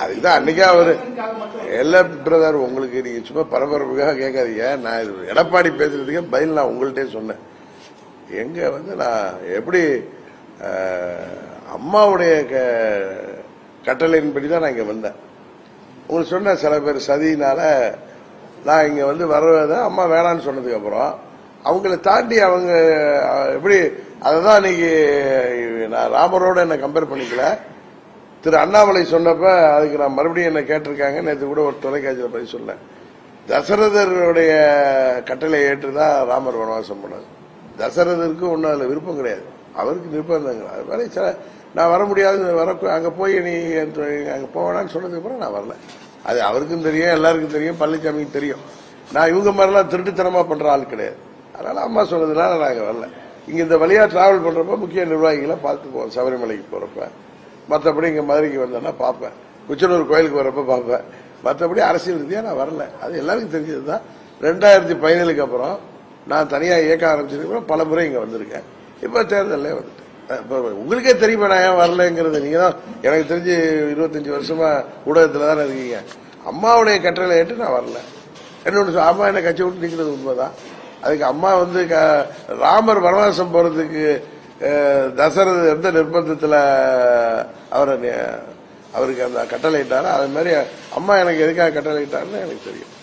அதுக்குதான் அன்னைக்கே அவரு எல்லா பிரதர் உங்களுக்கு நீங்க சும்மா பரபரப்புக்காக கேட்காதீங்க. நான் எடப்பாடி பேசுறதுக்கே பதில் நான் உங்கள்கிட்ட சொன்னேன். எங்க நான் எப்படி அம்மாவுடைய கட்டளையின்படி தான் நான் இங்க வந்தேன். உங்களுக்கு சொன்ன சில பேர் சதினால நான் இங்க வர்றதான் அம்மா வேணான்னு சொன்னதுக்கு அப்புறம் அவங்களை தாண்டி அவங்க எப்படி அததான் இன்னைக்கு நான் ராமரோட என்ன கம்பேர் பண்ணிக்கல. திரு அண்ணாமலை சொன்னப்ப அதுக்கு நான் மறுபடியும் என்ன கேட்டிருக்காங்க. நேற்று கூட ஒரு தொலைக்காட்சியில் பதில் சொன்னேன். தசரதருடைய கட்டளை ஏற்றுதான் ராமர் வனவாசம் போனார். தசரதருக்கு ஒன்றும் அதுல விருப்பம் கிடையாது, அவருக்கு நிர்பந்தங்க. அது மாதிரி சில நான் வர முடியாது, அங்க போய் நீ அங்க போவேனான்னு சொன்னதுக்கு அப்புறம் நான் வரல. அது அவருக்கும் தெரியும், எல்லாருக்கும் தெரியும், பழனிசாமிக்கு தெரியும். நான் இவங்க மாதிரிலாம் திருட்டுத்தனமா பண்ற ஆள் கிடையாது. அதனால அம்மா சொன்னதுனால நாங்க வரல. இங்க இந்த வழியா டிராவல் பண்றப்ப முக்கிய நிர்வாகிகளை பார்த்து போவோம். சபரிமலைக்கு போறப்ப, மற்றபடி இங்க மதுரைக்கு வந்தேன்னா பார்ப்பேன், குச்சனூர் கோயிலுக்கு வரப்ப பார்ப்பேன். மற்றபடி அரசியல் ரீதியா நான் வரல, அது எல்லாருக்கும் தெரிஞ்சதுதான். 2017க்கு அப்புறம் நான் தனியா இயக்க ஆரம்பிச்சதுக்கு பல முறை இங்க வந்திருக்கேன். இப்ப தேர்தலே வந்துட்டேன். உங்களுக்கே தெரியுமா நான் ஏன் வரலங்கிறது. நீங்க தான் எனக்கு தெரிஞ்சு 25 வருஷமா ஊடகத்துல தானே இருக்கீங்க. அம்மாவுடைய கட்டளை ஏற்று நான் வரல. என்னொன்னு அம்மா என்ன கட்சி விட்டு நிக்கிறது உண்மைதான். அதுக்கு அம்மா ராமர் வனவாசம் போறதுக்கு தசரத எந்த நிர்பந்தத்துல அவருக்கு அந்த கட்டளை இட்டாரோ அது மாதிரி அம்மா எனக்கு எதுக்காக கட்டளை இட்டாருன்னு எனக்கு தெரியும்.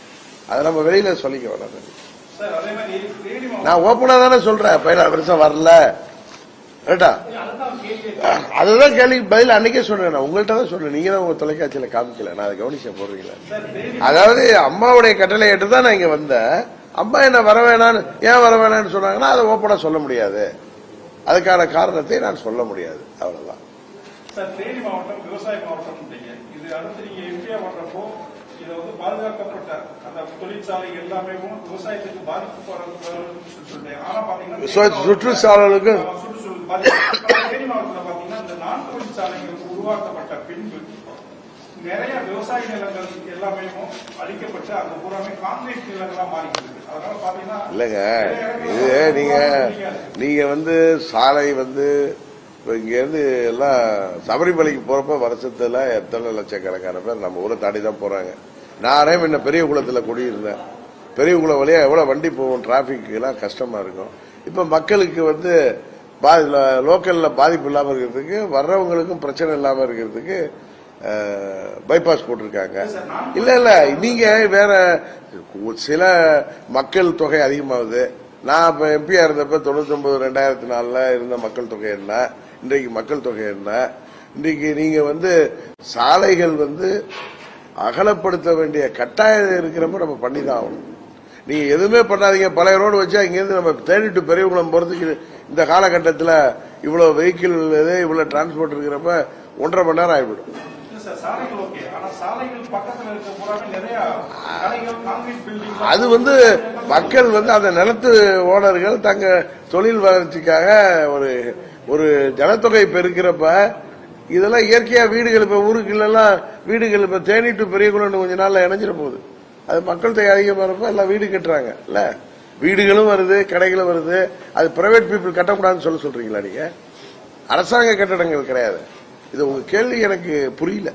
அதை நம்ம வெளியில சொல்லிக்க வேணாம். நான் ஓப்பனா தானே சொல்றேன், 17 வருஷம் வரல. அதுதான் கேள்விக்கு பதில் அன்னைக்கே சொன்னேன். உங்கள்கிட்ட தான் சொன்னேன், நீங்க தான் உங்க தொலைக்காட்சியில காமிக்கல, நான் அதை கவனிச்ச போடுறீங்களா. அதாவது அம்மாவுடைய கட்டளை ஏற்று தான் நான் இங்க வந்தேன். அம்மா என்ன வர வேணான்னு ஏன் வர வேணான்னு சொன்னாங்கன்னா அதை ஓப்பனா சொல்ல முடியாது. அதுக்கான காரணத்தை நான் சொல்ல முடியாது, அவ்வளவுதான். தேனி மாவட்டம் விவசாய மாவட்டம், இது அடுத்து நீங்க எம்பியா வர்றப்போ இதை பாதுகாக்கப்பட்ட அந்த தொழிற்சாலை எல்லாமே விவசாயத்துக்கு பாதிப்பு. ஆனா பாத்தீங்கன்னா சுற்றுச்சூழலுக்கு தேனி மாவட்டத்தில் பாத்தீங்கன்னா இந்த 4 தொழிற்சாலைகளுக்கு உருவாக்கப்பட்ட பின்பு நிறைய விவசாய நிலங்கள் எல்லாமே அழிக்கப்பட்டு அந்த பூராமே கான்கிரீட் நிலங்களா மாறிக்கிறது. அதனால பாத்தீங்கன்னா இல்லங்க, இது நீங்க சாலை இங்க இருந்து எல்லாம் சபரிமலைக்கு போறப்ப வருஷத்துல எத்தனை லட்சக்கணக்கான பேர் நம்ம ஊரை தாண்டி தான் போறாங்க. நானே முன்ன பெரிய குளத்துல குடியிருந்தேன். பெரிய குளம் வழியா எவ்வளவு வண்டி போகும், டிராபிக் எல்லாம் கஷ்டமா இருக்கும். இப்ப மக்களுக்கு லோக்கல்ல பாதிப்பு இல்லாம இருக்கிறதுக்கு, வர்றவங்களுக்கும் பிரச்சனை இல்லாம இருக்கிறதுக்கு பைபாஸ் போட்டிருக்காங்க. இல்ல நீங்க வேற சில மக்கள் தொகை அதிகமாகுது. நான் இப்ப எம்பியா இருந்தப்ப 99 2004 இருந்த மக்கள் தொகை என்ன, இன்றைக்கு மக்கள் தொகை என்ன. இன்றைக்கு நீங்க சாலைகள் அகலப்படுத்த வேண்டிய கட்டாயம் இருக்கிறப்ப நம்ம பண்ணிதான் ஆகணும். நீங்க எதுவுமே பண்ணாதீங்க, பழைய ரோடு வச்சா இங்கிருந்து நம்ம தேனி டு பெரியகுளம் போறதுக்கு இந்த காலகட்டத்தில் இவ்வளவு வெஹிக்கிள் இவ்வளவு டிரான்ஸ்போர்ட் இருக்கிறப்ப 1.5 மணி நேரம் ஆகிவிடும். அது மக்கள் அந்த நிலத்து ஓனர்கள் தங்க தொழில் வளர்ச்சிக்காக ஒரு ஜனத்தொகை பெருக்கிறப்ப இதெல்லாம் இயற்கையா வீடுகள் இப்ப ஊருக்குலாம் வீடுகள் இப்ப தேனி டு பெரியகுளம் கொஞ்ச நாள்ல இணைஞ்சிட போகுது. அது மக்கள் தொகை அதிகமா இருப்ப எல்லாம் வீடு கட்டுறாங்க இல்ல, வீடுகளும் வருது, கடைகளும் வருது. அது பிரைவேட் பீப்புள் கட்டக்கூடாதுன்னு சொல்றீங்களா? நீங்க அரசாங்க கட்டடங்கள் கிடையாது. இது உங்க கேள்வி எனக்கு புரியல.